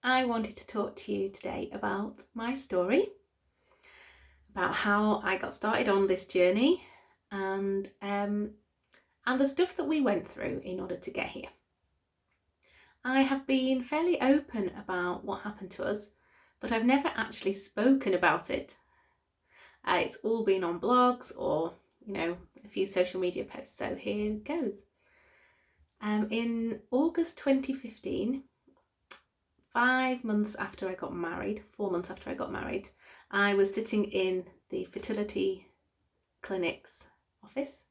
I wanted to talk to you today about my story, about how I got started on this journey and the stuff that we went through in order to get here. I have been fairly open about what happened to us, but I've never actually spoken about it. It's all been on blogs or, a few social media posts, so here goes. In August 2015, 4 months after I got married, I was sitting in the fertility clinic's office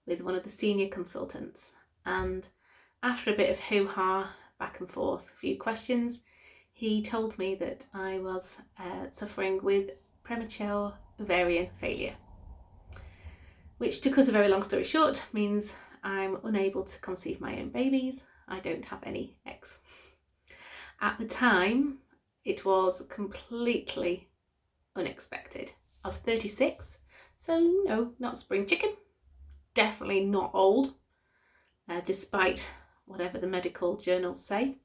with one of the senior consultants, and after a bit of hoo-ha, back and forth, a few questions, he told me that I was suffering with premature ovarian failure, which, to cut a very long story short, means I'm unable to conceive my own babies. I don't have any eggs. At the time, it was completely unexpected. I was 36, so no, not spring chicken, definitely not old, despite whatever the medical journals say.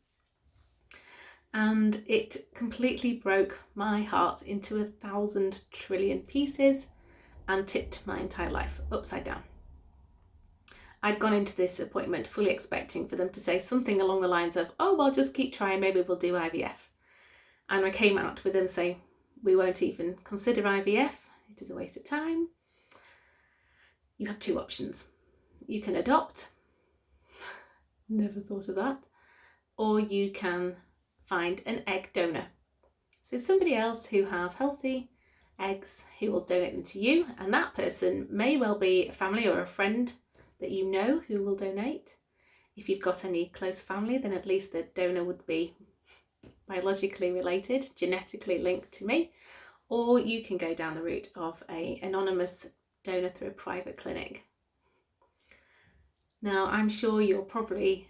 And it completely broke my heart into 1,000 trillion pieces and tipped my entire life upside down. I'd gone into this appointment fully expecting for them to say something along the lines of, oh, well, just keep trying, maybe we'll do IVF. And I came out with them saying, we won't even consider IVF, it is a waste of time. You have two options. You can adopt, never thought of that, or you can find an egg donor. So somebody else who has healthy eggs who will donate them to you, and that person may well be a family or a friend that you know who will donate. If you've got any close family, then at least the donor would be biologically related, genetically linked to me, or you can go down the route of an anonymous donor through a private clinic. Now, I'm sure you're probably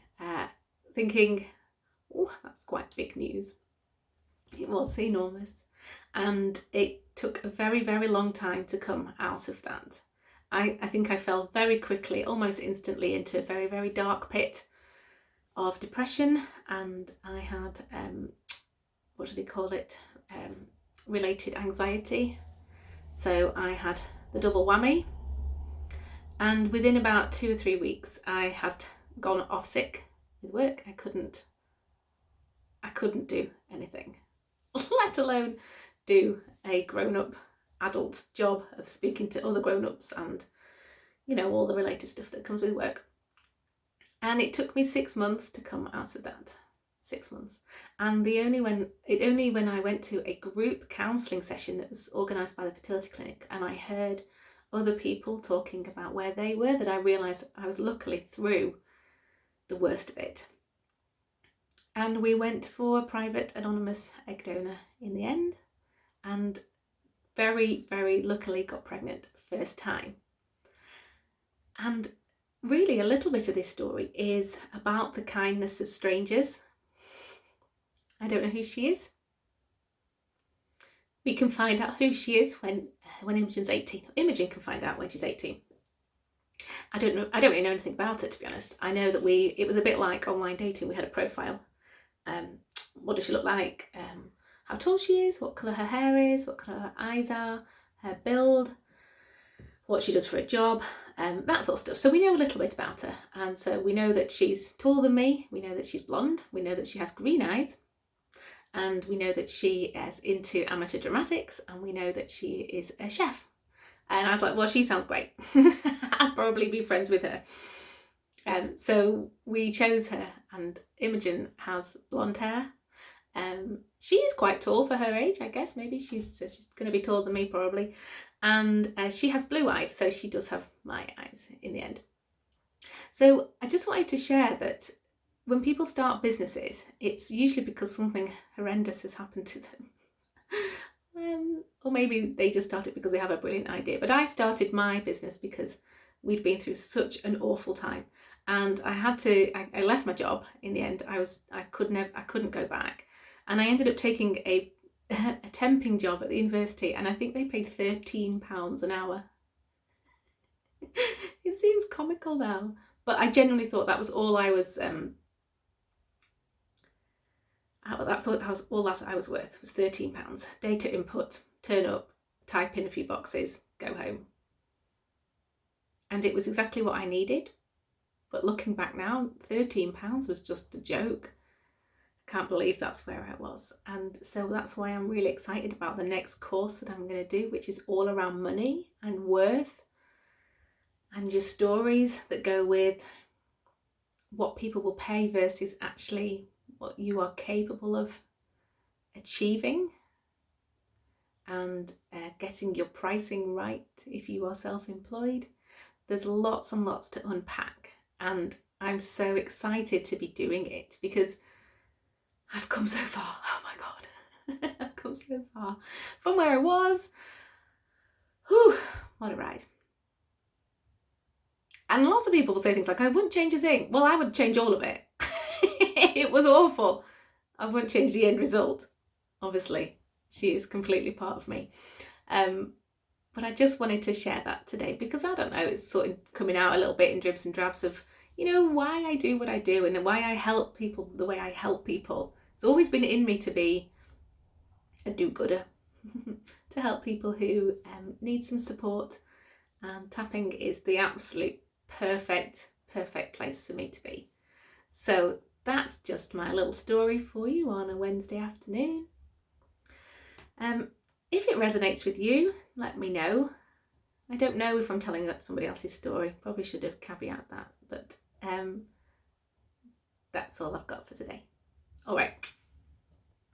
thinking, oh, that's quite big news. It was enormous, and it took a very, very long time to come out of that. I think I fell very quickly, almost instantly, into a very, very dark pit of depression, and I had, related anxiety. So I had the double whammy, and within about 2 or 3 weeks I had gone off sick with work. I couldn't do anything, let alone do a grown-up adult job of speaking to other grown-ups and all the related stuff that comes with work. And it took me 6 months to come out of that. 6 months. And only when I went to a group counselling session that was organised by the fertility clinic and I heard other people talking about where they were, that I realised I was luckily through the worst of it. And we went for a private anonymous egg donor in the end, and very, very luckily got pregnant first time. And really a little bit of this story is about the kindness of strangers. I don't know who she is. We can find out who she is when Imogen's 18. Imogen can find out when she's 18. I don't really know anything about it, to be honest. I know that it was a bit like online dating. We had a profile. What does she look like? How tall she is, what colour her hair is, what colour her eyes are, her build, what she does for a job, that sort of stuff. So we know a little bit about her, and so we know that she's taller than me, we know that she's blonde, we know that she has green eyes, and we know that she is into amateur dramatics, and we know that she is a chef. And I was like, well, she sounds great. I'd probably be friends with her. So we chose her, and Imogen has blonde hair. She is quite tall for her age, I guess. Maybe she's going to be taller than me probably. And she has blue eyes, so she does have my eyes in the end. So I just wanted to share that when people start businesses, it's usually because something horrendous has happened to them. Or maybe they just started because they have a brilliant idea. But I started my business because we'd been through such an awful time. And I left my job in the end. I couldn't go back. And I ended up taking a temping job at the university, and I think they paid £13 an hour. It seems comical now, but I genuinely thought that was all I was I thought that was all that I was worth, was £13. Data input, turn up, type in a few boxes, go home. And it was exactly what I needed. But looking back now, £13 was just a joke. I can't believe that's where I was. And so that's why I'm really excited about the next course that I'm going to do, which is all around money and worth and your stories that go with what people will pay versus actually what you are capable of achieving, and getting your pricing right if you are self-employed. There's lots and lots to unpack, and I'm so excited to be doing it because I've come so far. Oh my God, I've come so far from where I was. Whew, what a ride. And lots of people will say things like, I wouldn't change a thing. Well, I would change all of it. It was awful. I wouldn't change the end result. Obviously, she is completely part of me. But I just wanted to share that today because I don't know, it's sort of coming out a little bit in dribs and drabs of, you know, why I do what I do and why I help people the way I help people. It's always been in me to be a do-gooder, to help people who need some support, and tapping is the absolute perfect place for me to be. So that's just my little story for you on a Wednesday afternoon. If it resonates with you, let me know. I don't know if I'm telling somebody else's story. Probably should have caveat that, but that's all I've got for today. All right,